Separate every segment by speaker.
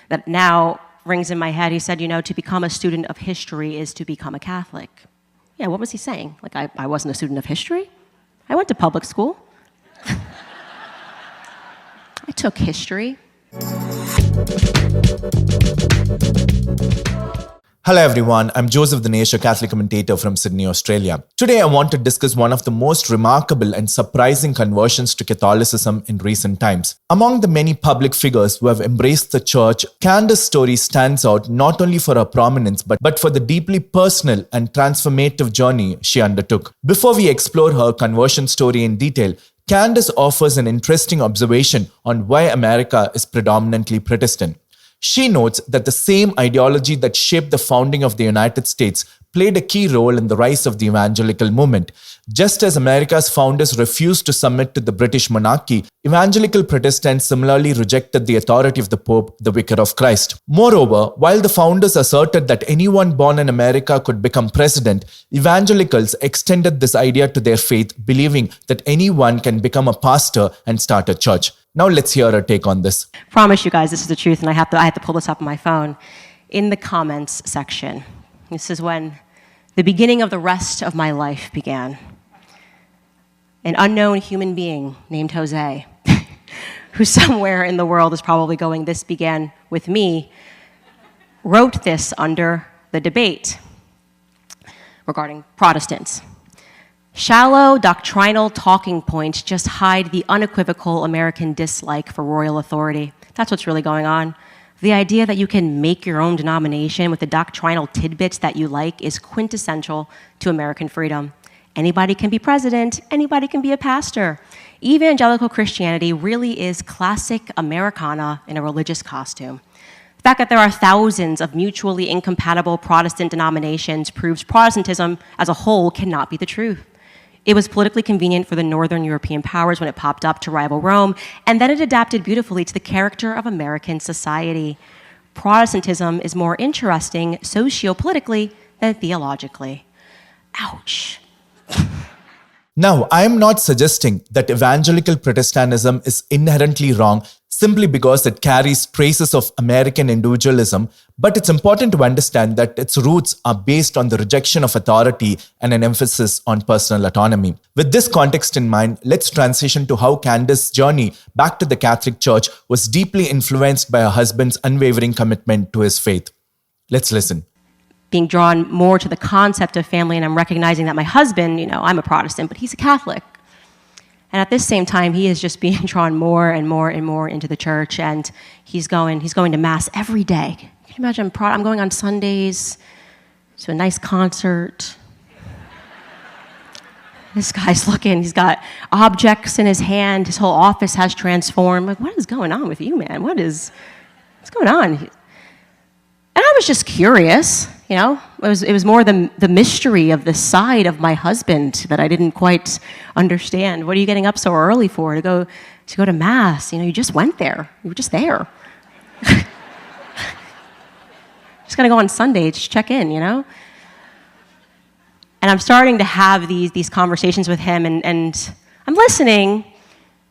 Speaker 1: that now rings in my head. He said, to become a student of history is to become a Catholic. Yeah, what was he saying? Like, I wasn't a student of history? I went to public school. I took history.
Speaker 2: Hello everyone, I'm Joseph Dinesh, a Catholic commentator from Sydney, Australia. Today I want to discuss one of the most remarkable and surprising conversions to Catholicism in recent times. Among the many public figures who have embraced the church, Candace's story stands out not only for her prominence but for the deeply personal and transformative journey she undertook. Before we explore her conversion story in detail, Candace offers an interesting observation on why America is predominantly Protestant. She notes that the same ideology that shaped the founding of the United States played a key role in the rise of the evangelical movement. Just as America's founders refused to submit to the British monarchy, evangelical Protestants similarly rejected the authority of the Pope, the Vicar of Christ. Moreover, while the founders asserted that anyone born in America could become president, evangelicals extended this idea to their faith, believing that anyone can become a pastor and start a church. Now let's hear her take on this.
Speaker 1: Promise you guys this is the truth, and I have to pull this up on my phone. In the comments section, this is when the beginning of the rest of my life began. An unknown human being named Jose, who somewhere in the world is probably going, "This began with me," wrote this under the debate regarding Protestants. Shallow doctrinal talking points just hide the unequivocal American dislike for royal authority. That's what's really going on. The idea that you can make your own denomination with the doctrinal tidbits that you like is quintessential to American freedom. Anybody can be president, anybody can be a pastor. Evangelical Christianity really is classic Americana in a religious costume. The fact that there are thousands of mutually incompatible Protestant denominations proves Protestantism as a whole cannot be the truth. It was politically convenient for the Northern European powers when it popped up to rival Rome, and then it adapted beautifully to the character of American society. Protestantism is more interesting sociopolitically than theologically. Ouch.
Speaker 2: Now, I am not suggesting that evangelical Protestantism is inherently wrong simply because it carries traces of American individualism, but it's important to understand that its roots are based on the rejection of authority and an emphasis on personal autonomy. With this context in mind, let's transition to how Candace's journey back to the Catholic Church was deeply influenced by her husband's unwavering commitment to his faith. Let's listen.
Speaker 1: Being drawn more to the concept of family, and I'm recognizing that my husband, I'm a Protestant, but he's a Catholic. And at this same time, he is just being drawn more and more and more into the church, and he's going to Mass every day. Can you imagine? I'm going on Sundays to a nice concert. This guy's looking, he's got objects in his hand, his whole office has transformed. Like, what is going on with you, man? What's going on? And I was just curious, It was more the mystery of the side of my husband that I didn't quite understand. What are you getting up so early for? To go to Mass? You just went there. You were just there. Just gotta go on Sunday, just check in, And I'm starting to have these conversations with him, and I'm listening,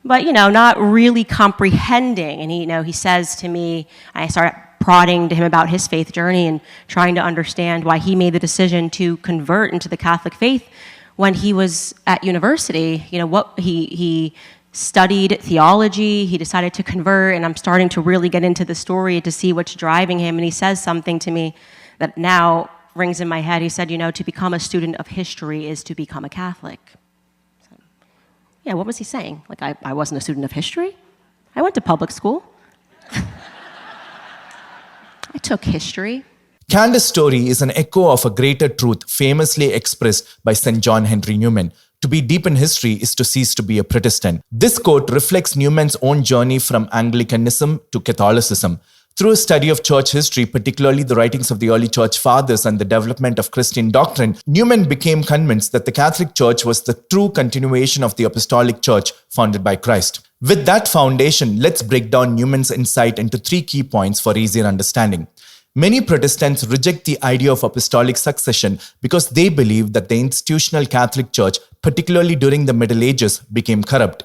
Speaker 1: but not really comprehending. And he says to me, I start prodding to him about his faith journey and trying to understand why he made the decision to convert into the Catholic faith when he was at university. What he studied theology, he decided to convert, and I'm starting to really get into the story to see what's driving him. And he says something to me that now rings in my head. He said, to become a student of history is to become a Catholic. So, yeah, what was he saying? Like, I wasn't a student of history? I went to public school. I took history.
Speaker 2: Candace's story is an echo of a greater truth famously expressed by St. John Henry Newman. To be deep in history is to cease to be a Protestant. This quote reflects Newman's own journey from Anglicanism to Catholicism. Through a study of church history, particularly the writings of the early church fathers and the development of Christian doctrine, Newman became convinced that the Catholic Church was the true continuation of the Apostolic Church founded by Christ. With that foundation, let's break down Newman's insight into 3 key points for easier understanding. Many Protestants reject the idea of apostolic succession because they believe that the institutional Catholic Church, particularly during the Middle Ages, became corrupt.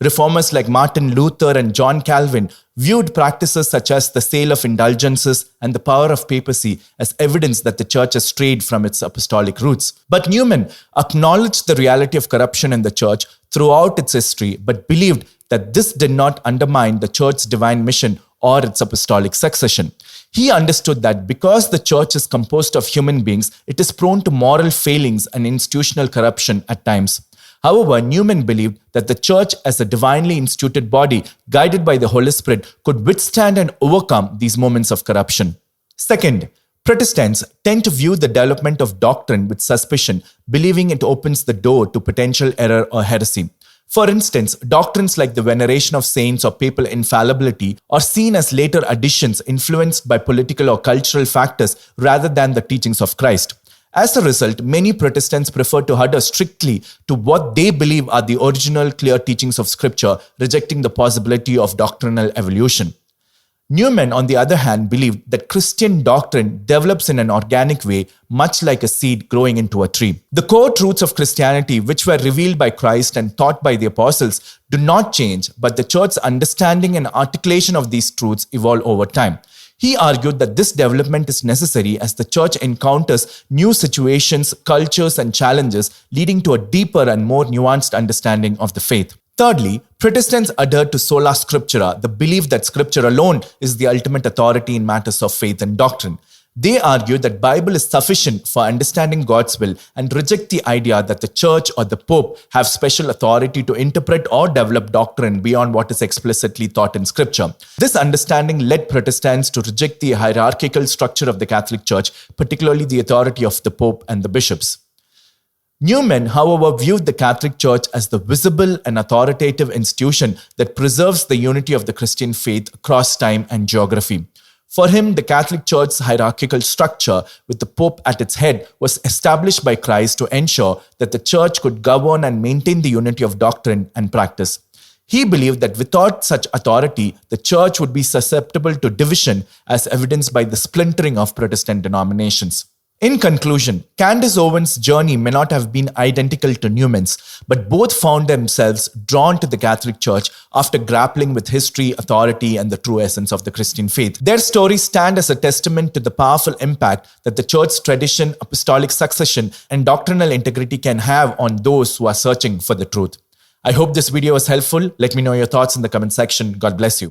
Speaker 2: Reformers like Martin Luther and John Calvin viewed practices such as the sale of indulgences and the power of papacy as evidence that the church has strayed from its apostolic roots. But Newman acknowledged the reality of corruption in the church throughout its history, but believed that this did not undermine the church's divine mission or its apostolic succession. He understood that because the church is composed of human beings, it is prone to moral failings and institutional corruption at times. However, Newman believed that the church as a divinely instituted body guided by the Holy Spirit could withstand and overcome these moments of corruption. Second, Protestants tend to view the development of doctrine with suspicion, believing it opens the door to potential error or heresy. For instance, doctrines like the veneration of saints or papal infallibility are seen as later additions influenced by political or cultural factors rather than the teachings of Christ. As a result, many Protestants prefer to adhere strictly to what they believe are the original clear teachings of Scripture, rejecting the possibility of doctrinal evolution. Newman, on the other hand, believed that Christian doctrine develops in an organic way, much like a seed growing into a tree. The core truths of Christianity, which were revealed by Christ and taught by the apostles, do not change, but the church's understanding and articulation of these truths evolve over time. He argued that this development is necessary as the church encounters new situations, cultures, and challenges, leading to a deeper and more nuanced understanding of the faith. Thirdly, Protestants adhere to sola scriptura, the belief that Scripture alone is the ultimate authority in matters of faith and doctrine. They argue that the Bible is sufficient for understanding God's will and reject the idea that the church or the Pope have special authority to interpret or develop doctrine beyond what is explicitly taught in Scripture. This understanding led Protestants to reject the hierarchical structure of the Catholic Church, particularly the authority of the Pope and the bishops. Newman, however, viewed the Catholic Church as the visible and authoritative institution that preserves the unity of the Christian faith across time and geography. For him, the Catholic Church's hierarchical structure, with the Pope at its head, was established by Christ to ensure that the Church could govern and maintain the unity of doctrine and practice. He believed that without such authority, the Church would be susceptible to division, as evidenced by the splintering of Protestant denominations. In conclusion, Candace Owens' journey may not have been identical to Newman's, but both found themselves drawn to the Catholic Church after grappling with history, authority, and the true essence of the Christian faith. Their stories stand as a testament to the powerful impact that the Church's tradition, apostolic succession, and doctrinal integrity can have on those who are searching for the truth. I hope this video was helpful. Let me know your thoughts in the comment section. God bless you.